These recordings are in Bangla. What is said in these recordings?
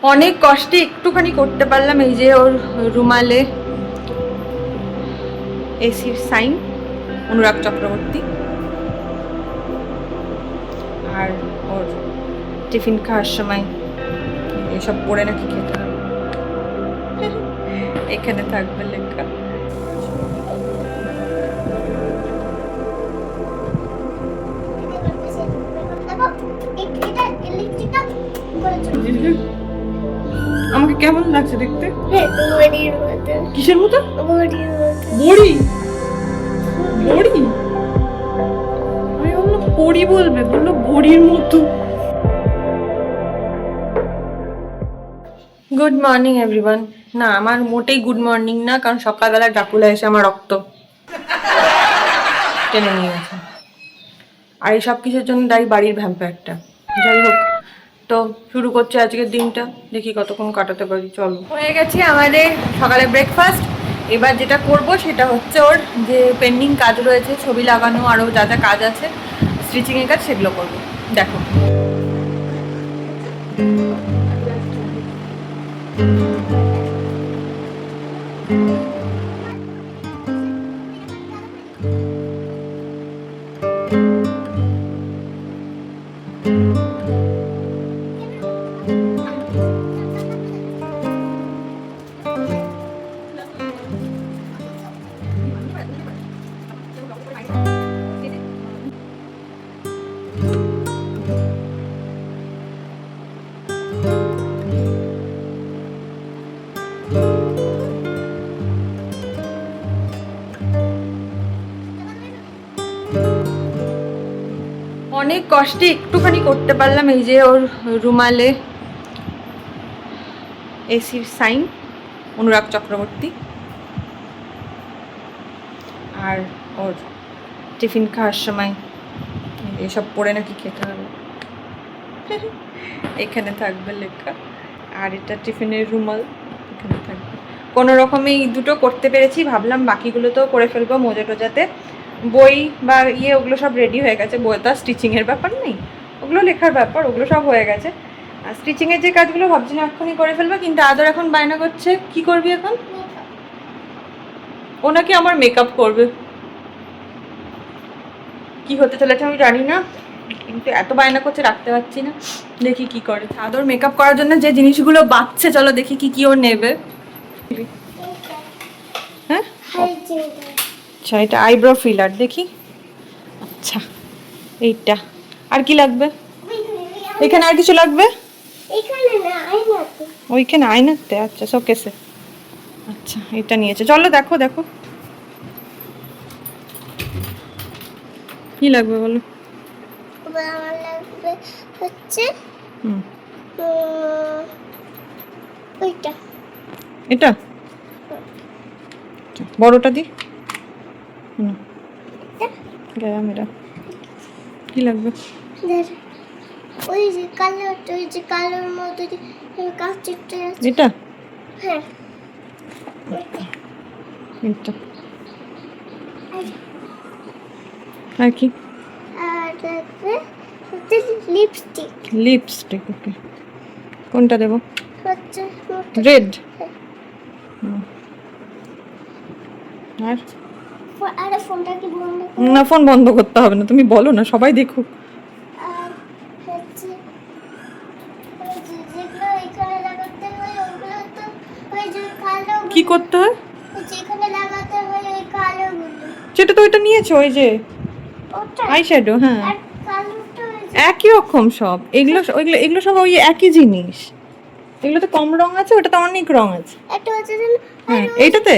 অনেক কষ্টে একটুখানি করতে পারলাম। এই যে ওর রুমালে এসির সাইন, অনুরাগ চক্রবর্তী। আর ওর টিফিন খাওয়ার সময় এসব পড়ে নাকি খেতে হবে, এখানে থাকবে লেখা। আমাকে কেমন লাগছে দেখতে? কিসের মতো? বড়ি? বড়ি? আমি বললাম বড়ি বলবে, বললো বড়ির মতো। Good morning everyone. না, আমার মোটেই গুড মর্নিং না, কারণ সকালবেলা ড্রাকুলা এসে আমার রক্ত টেনে নিয়ে গেছে। আর এই সব কিছুর জন্য দায়ী বাড়ির ভ্যাম্পায়ারটা। যাই হোক, তো শুরু করছে আজকের দিনটা, দেখি কতক্ষণ কাটাতে পারি। চলো, হয়ে গেছে আমাদের সকালে ব্রেকফাস্ট। এবার যেটা করব সেটা হচ্ছে ওর যে পেন্ডিং কাজ রয়েছে, ছবি লাগানো আরও যা যা কাজ আছে, স্টিচিংয়ের কাজ, সেগুলো করবো। দেখো, অনেক কষ্টে একটুখানি করতে পারলাম। এই যে ওর রুমালে এসির সাইন, অনুরাগ চক্রবর্তী। আর ওর টিফিন খাওয়ার সময় এসব পড়ে নাকি খেতে হবে, এখানে থাকবে লেখা। আর এটা টিফিনের রুমাল, এখানে থাকবে। কোনো রকমে এই দুটো করতে পেরেছি, ভাবলাম বাকিগুলো তো করে ফেলবো মোজা টোজাতে। বই বা ওগুলো সব রেডি হয়ে গেছে। বই তো স্টিচিংয়ের ব্যাপার নেই, ওগুলো লেখার ব্যাপার, ওগুলো সব হয়ে গেছে। আর স্টিচিংয়ের যে কাজগুলো ভাবছি না এক্ষুনি করে ফেলবো, কিন্তু আদর এখন বায়না করছে। কি করবি এখন? ও নাকি আমার মেকআপ করবে। কি হতে চলেছে আমি জানি না, কিন্তু এত বায়না করছে, রাখতে পারছি না। দেখি কি করে। আদর মেকআপ করার জন্য যে জিনিসগুলো বাঁচছে, চলো দেখি কি কি ওর নেবে। হ্যাঁ, আচ্ছা, এটা আইব্রো ফিলার, দেখি। আচ্ছা, এইটা। আর কি লাগবে? এখানে আর কিছু লাগবে? ওইখানে আয়নাতে? আচ্ছা, শোকেসে। আচ্ছা, এটা নিয়েছে। চলো দেখো দেখো কি লাগবে বলো। আমার লাগবে হচ্ছে ওইটা। এটা বড়টা দি। মেয়েরা কি লাগবে? ওই যে কালারটা, ওই যে কালোর মধ্যে কাঁচটা আছে। এটা? হ্যাঁ, এটা। আর কি? আর লাগবে হচ্ছে লিপস্টিক। লিপস্টিক, ওকে। কোনটা দেবো? হচ্ছে রেড। আর আরে ফোনটা কি বন্ধ? না, ফোন বন্ধ করতে হবে না, তুমি বলো না, সবাই দেখুক। আর হচ্ছে ওই যে যেগুলো এখানে লাগাতে হয় ওগুলো তো ওই যে কালো। কি করতে হয়? যেখানে লাগাতে হয় ওই কালোগুলো। সেটা তো ওইটা নিয়েছো, ওই যে ওটা আই শ্যাডো। হ্যাঁ, আর কালোটা ওই যে একই রকম সব। এগুলো এগুলো সব ওই একই জিনিস। এগুলোতে কম রং আছে, ওটাতে অনেক রং আছে। একটা হচ্ছে যে হ্যাঁ, এইটাতে?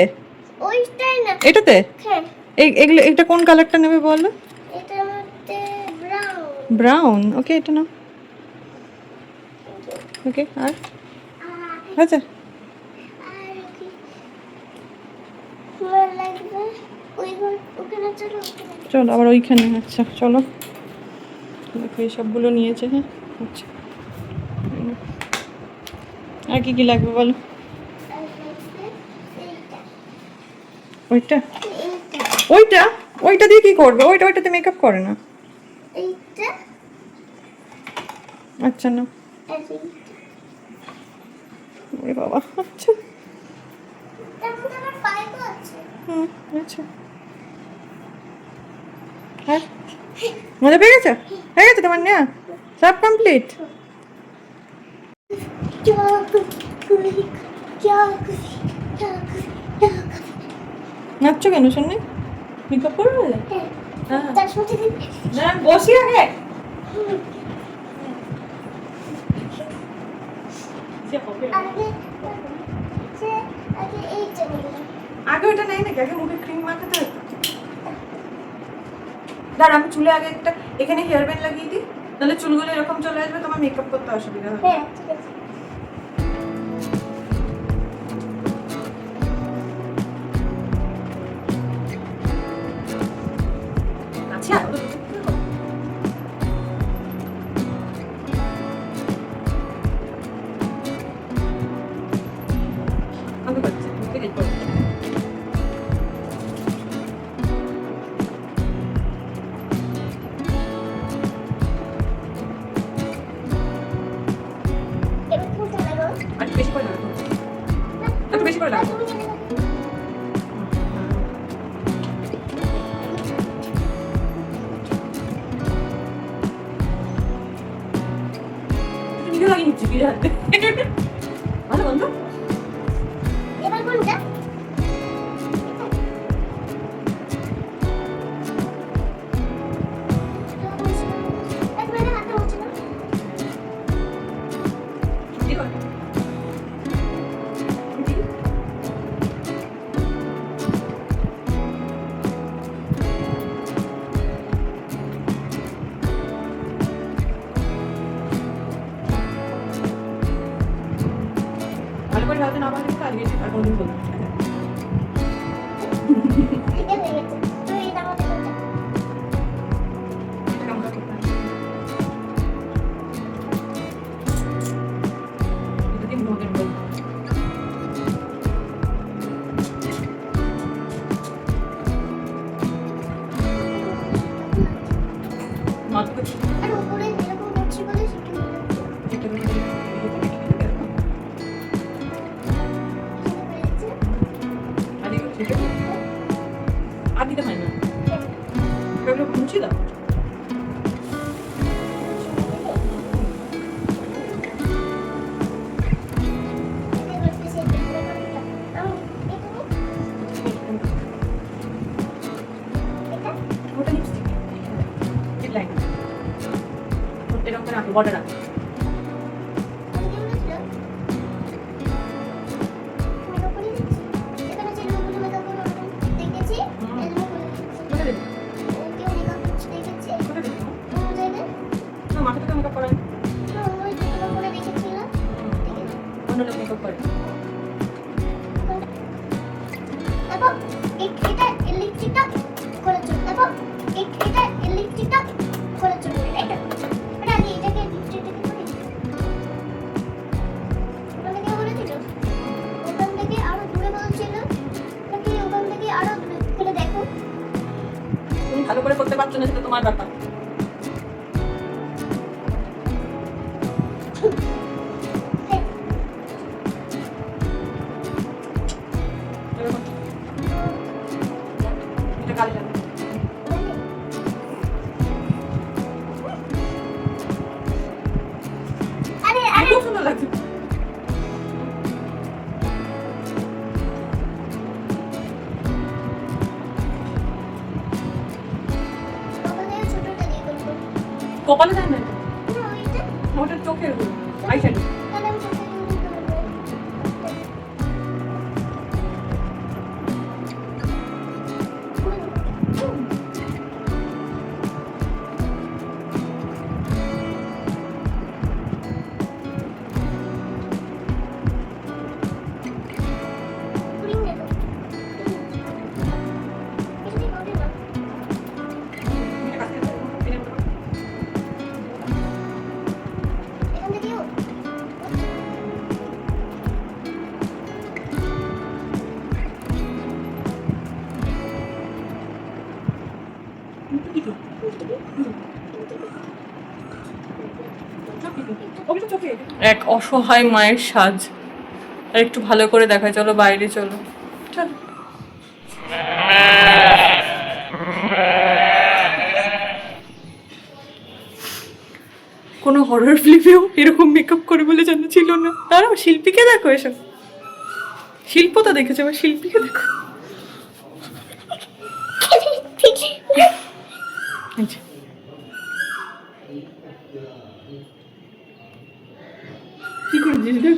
ওইটাই না। এটাতে? হ্যাঁ, এগুলো, এটা কোন কালারটা নেবে বলো? এটার মধ্যে ব্রাউন। ব্রাউন, ওকে, এটা নাও। ওকে, আর আচ্ছা, আর কি আমার লাগবে ওখানে চলো। চলো আবার ওইখানে। আচ্ছা চলো, দেখো এই সবগুলো নিয়েছে। হ্যাঁ, আচ্ছা। আর কি কি লাগবে বলো? ওইটা? ওইটা? ওইটা দিয়ে কি করবে? ওইটাতে মেকআপ করে না। এইটা আচ্ছা, না। ওরে বাবা, আচ্ছা তারপর আমার পায়ে তো আছে। আচ্ছা। আর মজা পেয়ে গেছে? হয়ে গেছে তোমার নেওয়া সব কমপ্লিট? নাচছো কেন শুনি? মেকআপ করবে বলে? হ্যাঁ তার সাথে না বসি আগে। আগে আগে এই চলে আগে ওটা নেই নাকি? আগে মুখে ক্রিম মাখাতে হবে। দাঁড়া আমি চুলে আগে একটা এখানে হেয়ার ব্যান্ড লাগিয়ে দিই, তাহলে চুলগুলো এরকম চলে আসবে, তোমার মেকআপ করতে অসুবিধা হবে। হ্যাঁ ঠিক আছে। আচ্ছা আমি করছি, তুমি হেল্প করো। এবার তুমি চলে গো। আর বেশি করে লাগবে, একটু বেশি করে লাগবে। তুমি চলে গো। নিজে লাগিয়ে নিচ্ছি কি হাতে। ভালো বন্ধু। এবার কোনটা? একবারে হাতে হচ্ছে না। দেখো ভালো করে হাতে না পারলে কিন্তু আজকে আর কোনোদিন বলবো না। এটা হয়ে গেছে। তুমি এটা আমাকে কোনটা? এটা কেমন করে করতে হয়? এটা দিয়ে মুখে বলবো। মাত্র আর উপরে এরকম করছি বলে শিখে নিলাম। একটা করে শিখে ফেলেছি। আদিকে ঠিক আছে আর দিতে হয় না, এগুলো মুছে দাও। ওটা লিপস্টিক লিপ লাইন এরকম করে রাখো, বর্ডার রাখো। কোথায় দেবো? কোথায় দেবো? না মাথাটা তো মেকআপ করা হয়। অন্য লোক মেকআপ করে। দেখো তুমি ভালো করে করতে পারছো না, সেটা তোমার ব্যাপার। এরকম। এটা গালে লাগবে। আরে আরে খুব সুন্দর লাগছে। ছোটটা দিয়ে করবো কপালে দেয় না এটা। না ওইটা ওটা চোখের আই শ্যাডো। তাহলে আমি ছোটটা দিয়ে করবো পুরিং দেখো এটাই হবে না এখান থেকেও এক অসহায় মায়ের সাজ। আর একটু ভালো করে দেখায়। চলো বাইরে চলো, চলো। কোনো হরর ফিল্মেও এরকম মেকআপ করে বলে জানা ছিল না। দাঁড়াও, শিল্পীকে দেখো, এসব শিল্পতা দেখেছো, এবার শিল্পীকে দেখো। আচ্ছা, কি করেছিস দেখ,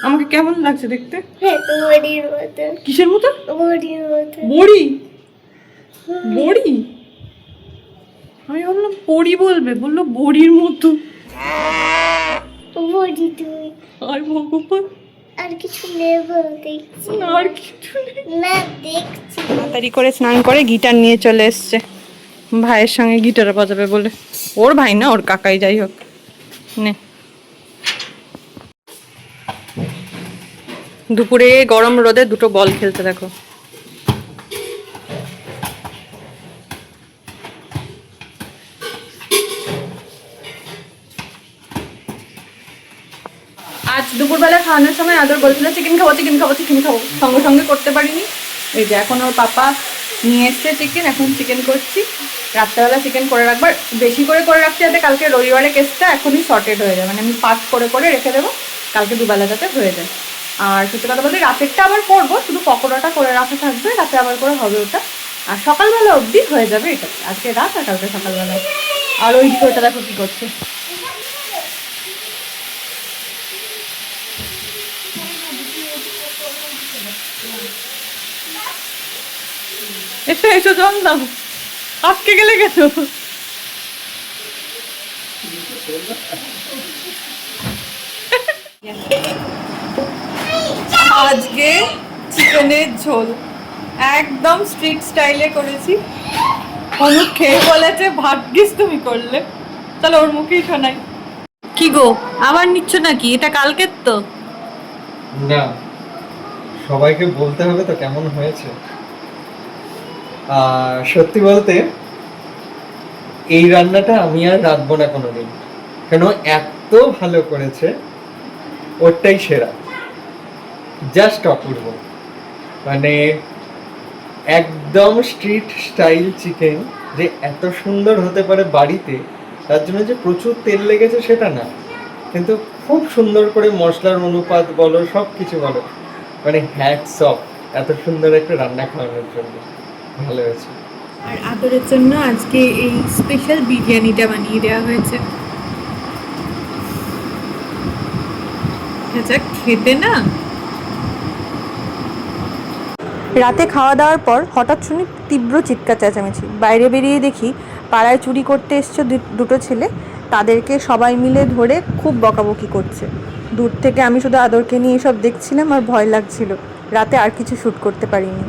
আমাকে কেমন লাগছে দেখতে? বড়ির মতো। কিসের মতো? বড়ির মতো। বড়ি? বড়ি? আমি ভাবলাম পড়ি বলবে, বললো বড়ির মতো। বড়ি তুই। আর ভগবান, আর কিছু নেব দেখছি। আর কিছু নেই। না দেখছি। তাড়াতাড়ি করে স্নান করে গিটার নিয়ে চলে এসছে, ভাইয়ের সঙ্গে গিটার বাজাবে বলে। ওর ভাই না, ওর কাকাই, যাই হোক। নে, দুপুরে গরম রোদে দুটো বল খেলতে দেখো। আজ দুপুরবেলা খাওয়ানোর সময় আদর বলছিল চিকেন খাবো চিকেন খাবো চিকেন খাবো, সঙ্গে সঙ্গে করতে পারিনি। এই যে এখন ওর পাপা নিয়ে এসছে চিকেন, এখন চিকেন করছি। রাত্রেবেলা চিকেন করে রাখবার, বেশি করে রাখছি যাতে কালকে রবিবারে কেসটা এখনই শর্টেড হয়ে যায়, মানে আমি পাঁচ করে রেখে দেবো, কালকে দুবেলা যাতে হয়ে যায়। আর সত্যি কথা বলতে রাতেরটা আবার করবো, শুধু পকোড়াটা করে রাখা থাকবে, রাতে আবার করে হবে ওটা। আর সকালবেলা অবধি হয়ে যাবে এটা, আজকে রাত আর কালকে সকালবেলা। আর ওই দিকে ওটা দেখো কী করছে। এসো এসো, জল দাও, আটকে গেলে কেন? আজকে চিকেনের ঝোল একদম স্ট্রিট স্টাইলে করেছি। অনুপ খেয়ে বলেছে ভাগ্যিস তুমি করলে। চলো ওর মুখেই শোনাই। কি গো, আবার নিচ্ছ নাকি? এটা কালকের তো না, সবাইকে বলতে হবে তো কেমন হয়েছে। সত্যি বলতে এই রান্নাটা আমি আর রাঁধবো না কোনোদিন, কেন এত ভালো করেছে, ওরটাই সেরা, জাস্ট অপূর্ব। মানে একদম স্ট্রিট স্টাইল চিকেন যে এত সুন্দর হতে পারে বাড়িতে, তার জন্য যে প্রচুর তেল লেগেছে সেটা না, কিন্তু খুব সুন্দর করে মশলার অনুপাত বলো, সব কিছু বলো, মানে হ্যাটস অফ এত সুন্দর একটা রান্না খাওয়ানোর জন্য। ভালো হয়েছে। আর আদরের জন্য আজকে এই স্পেশাল বিরিয়ানিটা বানিয়ে দেওয়া হয়েছে। আচ্ছা, খেতে না। রাতে খাওয়া দাওয়ার পর হঠাৎ শুনি তীব্র চিৎকার চেঁচামেচি। বাইরে বেরিয়ে দেখি পাড়ায় চুরি করতে এসছে দুটো ছেলে, তাদেরকে সবাই মিলে ধরে খুব বকাবকি করছে। দূর থেকে আমি শুধু আদরকে নিয়ে এসব দেখছিলাম আর ভয় লাগছিল। রাতে আর কিছু শ্যুট করতে পারিনি।